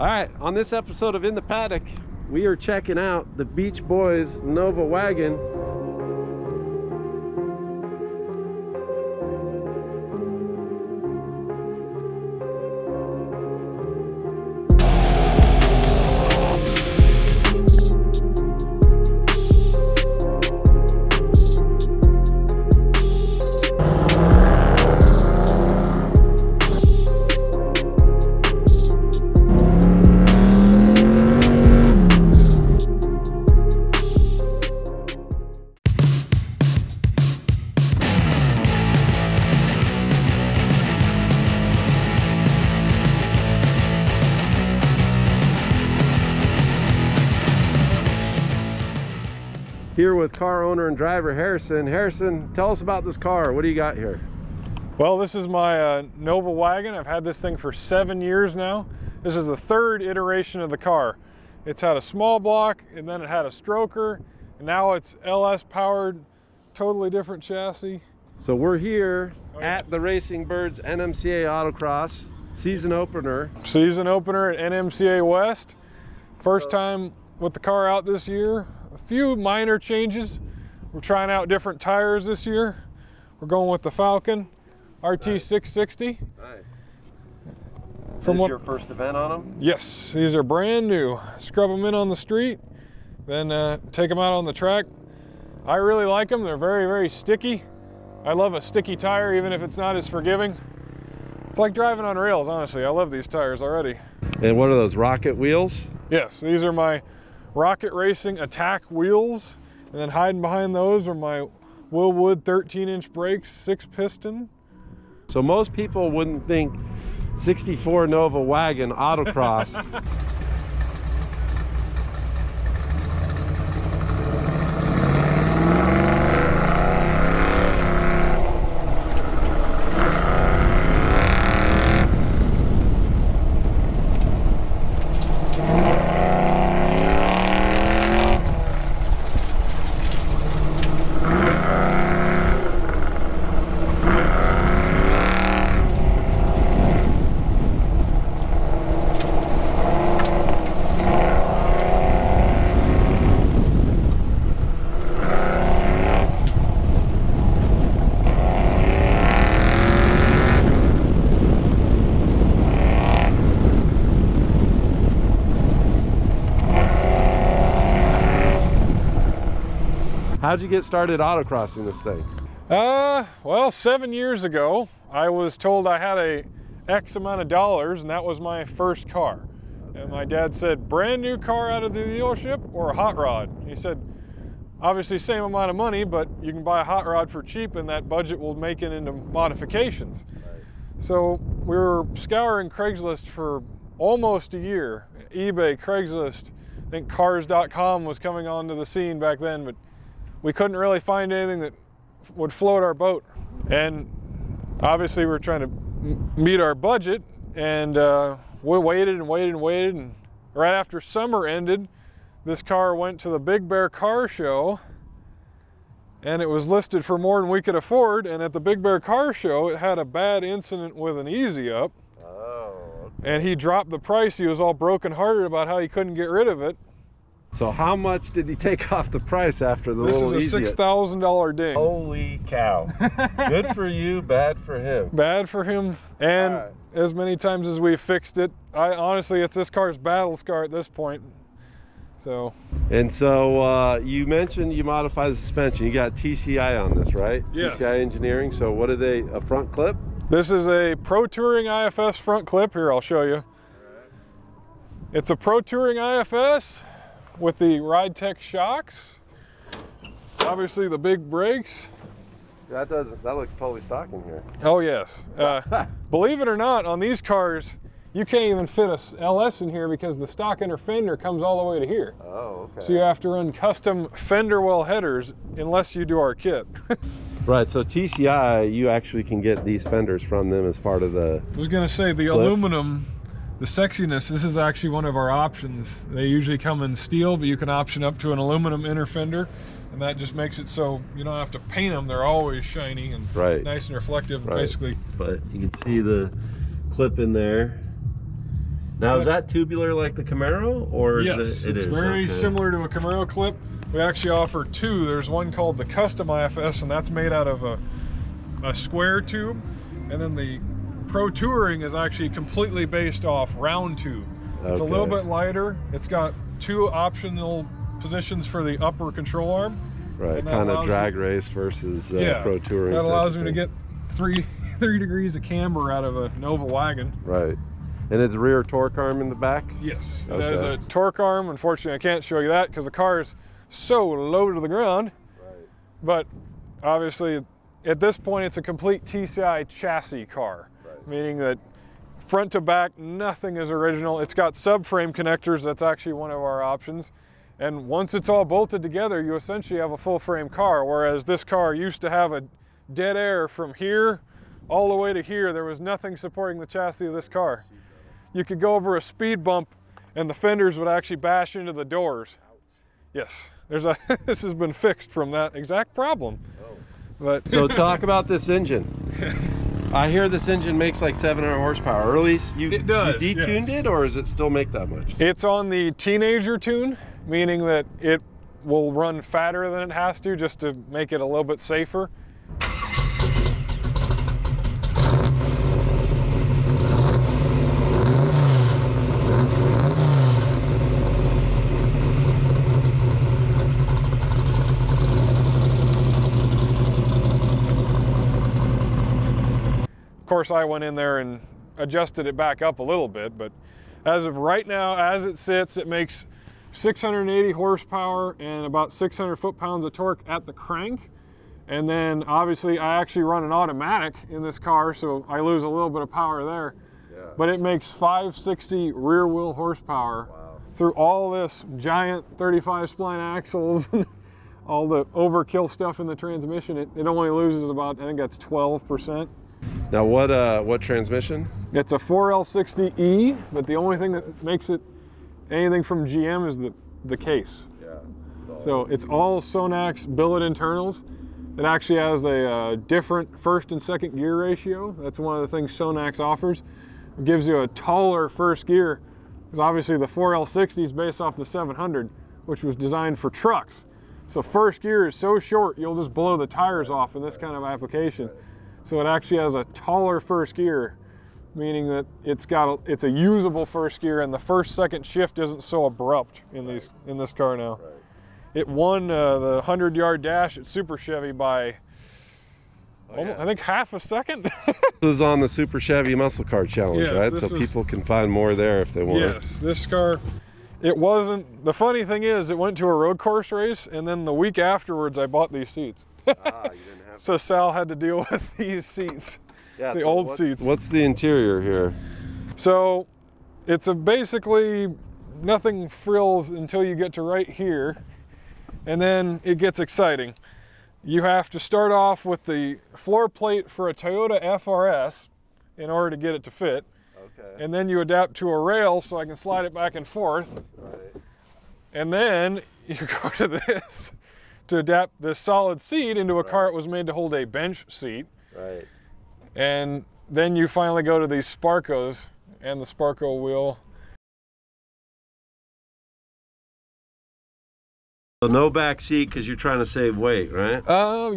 All right, on this episode of In the Paddock, we are checking out the Beach Boys Nova Wagon. Here with car owner and driver Harrison. Harrison, tell us about this car. What do you got here? Well, this is my Nova Wagon. I've had this thing for 7 years now. This is the third iteration of the car. It's had a small block, and then it had a stroker, and now it's LS powered, totally different chassis. So we're here at the Racing Birds NMCA Autocross season opener. Season opener at NMCA West. First time with the car out this year. A few minor changes. We're trying out different tires this year. We're going with the Falken RT660. Nice. Is this your first event on them? Yes, these are brand new. Scrub them in on the street, then take them out on the track. I really like them. They're very, very sticky. I love a sticky tire, even if it's not as forgiving. It's like driving on rails, honestly. I love these tires already. And what are those, rocket wheels? Yes, these are my Rocket Racing Attack wheels, and then hiding behind those are my Wilwood 13-inch brakes, 6-piston. So most people wouldn't think 64 Nova Wagon Autocross. How'd you get started autocrossing this thing? Well, 7 years ago, I was told I had a X amount of dollars, and that was my first car. And my dad said, brand new car out of the dealership or a hot rod? He said, obviously same amount of money, but you can buy a hot rod for cheap and that budget will make it into modifications. Right. So we were scouring Craigslist for almost a year. eBay, Craigslist, I think cars.com was coming onto the scene back then, but we couldn't really find anything that would float our boat. And obviously we're trying to meet our budget, and we waited and waited and waited, and right after summer ended, this car went to the Big Bear car show, and it was listed for more than we could afford, and at the Big Bear car show it had a bad incident with an easy up. Oh, okay. And he dropped the price. He was all broken-hearted about how he couldn't get rid of it. So how much did he take off the price after the little This is a $6,000 ding. Holy cow. Good for you, bad for him. Bad for him, and as many times as we fixed it, honestly, it's this car's battle scar at this point. So. And so you mentioned you modified the suspension. You got TCI on this, right? Yes. TCI Engineering. So what are they, a front clip? This is a Pro Touring IFS front clip. Here, I'll show you. All right. It's a Pro Touring IFS with the Ridetech shocks, obviously the big brakes. That looks totally stock in here. Oh yes. Believe it or not, on these cars, you can't even fit a LS in here because the stock inner fender comes all the way to here. Oh, okay. So you have to run custom fender well headers unless you do our kit. Right, so TCI, you actually can get these fenders from them as part of the I was gonna say, the clip. Aluminum, the sexiness, this is actually one of our options. They usually come in steel, but you can option up to an aluminum inner fender, and that just makes it so you don't have to paint them. They're always shiny and nice and reflective, basically. But you can see the clip in there. Now, is that tubular like the Camaro, or yes, is it? It's very similar to a Camaro clip. We actually offer two. There's one called the Custom IFS, and that's made out of a square tube, and then the Pro Touring is actually completely based off round tube. It's a little bit lighter. It's got two optional positions for the upper control arm. Right, kind of drag race versus Pro Touring. That allows me to get 3 degrees of camber out of a Nova wagon. Right. And it's a rear torque arm in the back? Yes, it has a torque arm. Unfortunately, I can't show you that because the car is so low to the ground. Right. But obviously, at this point, it's a complete TCI chassis car, meaning that front to back, nothing is original. It's got subframe connectors. That's actually one of our options. And once it's all bolted together, you essentially have a full frame car, whereas this car used to have a dead air from here all the way to here. There was nothing supporting the chassis of this car. You could go over a speed bump and the fenders would actually bash into the doors. Yes, this has been fixed from that exact problem. But so talk about this engine. I hear this engine makes like 700 horsepower. Or at least it does, you detuned it, or does it still make that much? It's on the teenager tune, meaning that it will run fatter than it has to, just to make it a little bit safer. Of course, I went in there and adjusted it back up a little bit, but as of right now, as it sits, it makes 680 horsepower and about 600 foot-pounds of torque at the crank. And then obviously I actually run an automatic in this car, so I lose a little bit of power there. Yeah. But it makes 560 rear wheel horsepower through all this giant 35 spline axles and all the overkill stuff in the transmission. It only loses about, I think that's 12%. Now what transmission? It's a 4L60E, but the only thing that makes it anything from GM is the case. Yeah. So it's all Sonax billet internals. It actually has a different first and second gear ratio. That's one of the things Sonax offers. It gives you a taller first gear, because obviously the 4L60 is based off the 700, which was designed for trucks. So first gear is so short, you'll just blow the tires off in this kind of application. So it actually has a taller first gear, meaning that it's a usable first gear, and the second shift isn't so abrupt in this car now. Right. It won the 100-yard dash at Super Chevy by I think half a second. This was on the Super Chevy Muscle Car Challenge, right? So people can find more there if they want. Yes, this car, it wasn't. The funny thing is, it went to a road course race, and then the week afterwards, I bought these seats. You didn't have so Sal had to deal with these seats, the old seats. What's the interior here? So it's basically nothing frills until you get to right here, and then it gets exciting. You have to start off with the floor plate for a Toyota FRS in order to get it to fit. Okay. And then you adapt to a rail so I can slide it back and forth. Right. And then you go to this to adapt this solid seat into a car that was made to hold a bench seat. Right. And then you finally go to these Sparcos and the Sparco wheel. So no back seat because you're trying to save weight, right?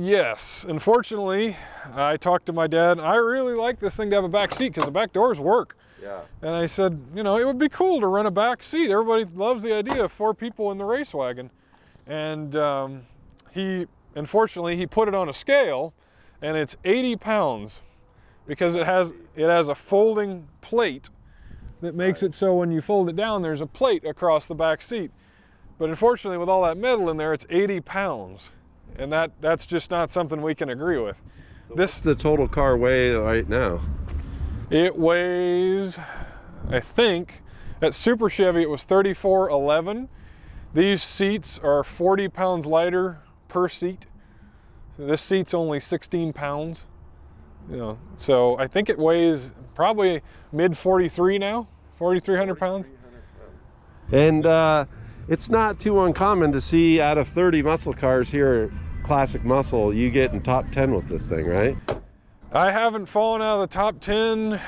Yes. Unfortunately, I talked to my dad. I really like this thing to have a back seat because the back doors work. Yeah. And I said, you know, it would be cool to run a back seat. Everybody loves the idea of 4 people in the race wagon. And unfortunately, he put it on a scale, and it's 80 pounds because it has a folding plate that makes it so when you fold it down, there's a plate across the back seat. But unfortunately, with all that metal in there, it's 80 pounds. And that's just not something we can agree with. So what's the total car weigh right now? It weighs, I think, at Super Chevy, it was 3411. These seats are 40 pounds lighter per seat. So this seat's only 16 pounds. You know, so I think it weighs probably mid 43 now, 4,300 pounds. And it's not too uncommon to see out of 30 muscle cars here at Classic Muscle, you get in top 10 with this thing, right? I haven't fallen out of the top 10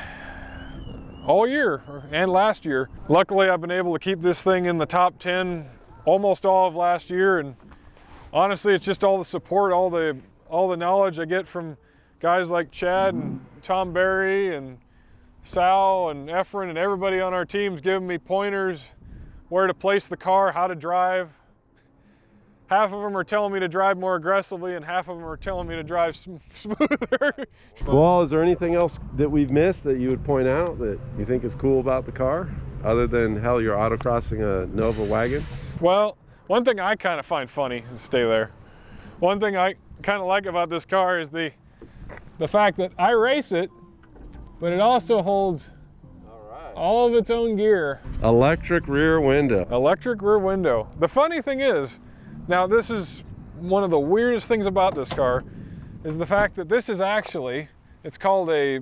all year and last year. Luckily, I've been able to keep this thing in the top 10 almost all of last year, and honestly, it's just all the support, all the knowledge I get from guys like Chad and Tom Barry and Sal and Efren and everybody on our team's giving me pointers where to place the car, how to drive. Half of them are telling me to drive more aggressively, and half of them are telling me to drive smoother. Well, is there anything else that we've missed that you would point out that you think is cool about the car, other than, hell, you're autocrossing a Nova Wagon? Well, one thing I kind of find funny, stay there. One thing I kind of like about this car is the fact that I race it, but it also holds all of its own gear. Electric rear window. Electric rear window. The funny thing is, now this is one of the weirdest things about this car, is the fact that this is actually, it's called a,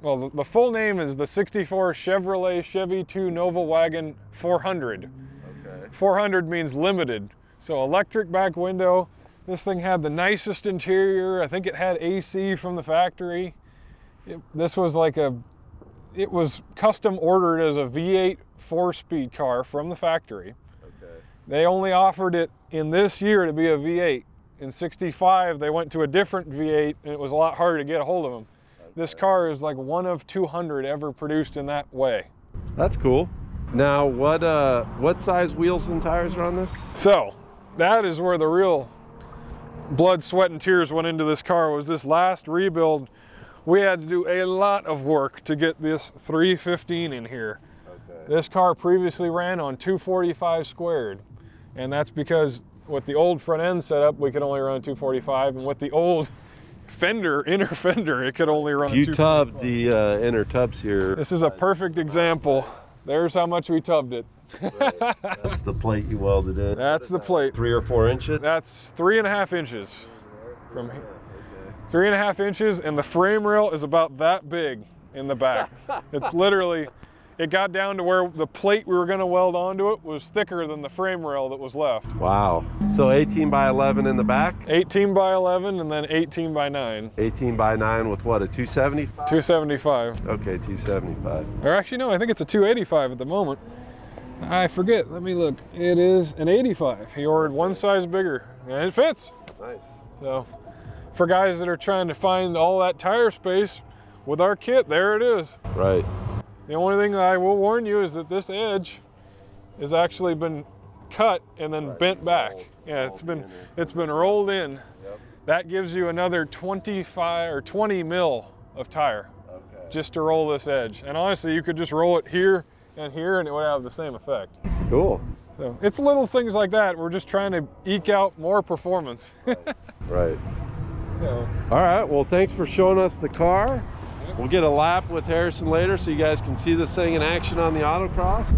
well, the full name is the 64 Chevrolet Chevy II Nova Wagon 400. Okay. 400 means limited. So electric back window. This thing had the nicest interior. I think it had AC from the factory. This was like it was custom ordered as a V8 4-speed car from the factory. Okay. They only offered it in this year to be a V8. In '65, they went to a different V8, and it was a lot harder to get a hold of them. Okay. This car is like one of 200 ever produced in that way. That's cool. Now, what size wheels and tires are on this? So, that is where the real blood, sweat, and tears went into this car. Was this last rebuild. We had to do a lot of work to get this 315 in here. Okay. This car previously ran on 245 squared, and that's because with the old front end setup, we could only run 245, and with the old inner fender, it could only run 245. You tubbed the inner tubs here. This is a perfect example. There's how much we tubbed it. Right. That's the plate you welded in. That's the plate. 3 or 4 inches? That's 3.5 inches from here. 3.5 inches, and the frame rail is about that big in the back. It's literally, it got down to where the plate we were going to weld onto it was thicker than the frame rail that was left. Wow. So 18 by 11 in the back? 18 by 11 and then 18 by 9. 18 by 9 with what, a 275? 275. Okay, 275. Or actually, no, I think it's a 285 at the moment. I forget, let me look. It is an 85. He ordered one size bigger, and it fits. Nice. So, for guys that are trying to find all that tire space with our kit, there it is. Right. The only thing that I will warn you is that this edge has actually been cut and then bent back. Yeah, it's been rolled in. Yep. That gives you another 25 or 20 mil of tire just to roll this edge. And honestly, you could just roll it here and here and it would have the same effect. Cool. So it's little things like that. We're just trying to eke out more performance. Right. So. All right, well, thanks for showing us the car. Yep. We'll get a lap with Harrison later so you guys can see this thing in action on the autocross.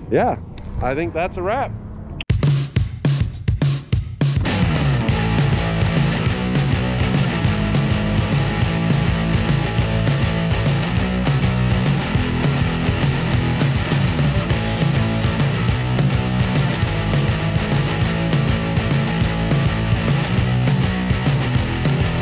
Yeah, I think that's a wrap.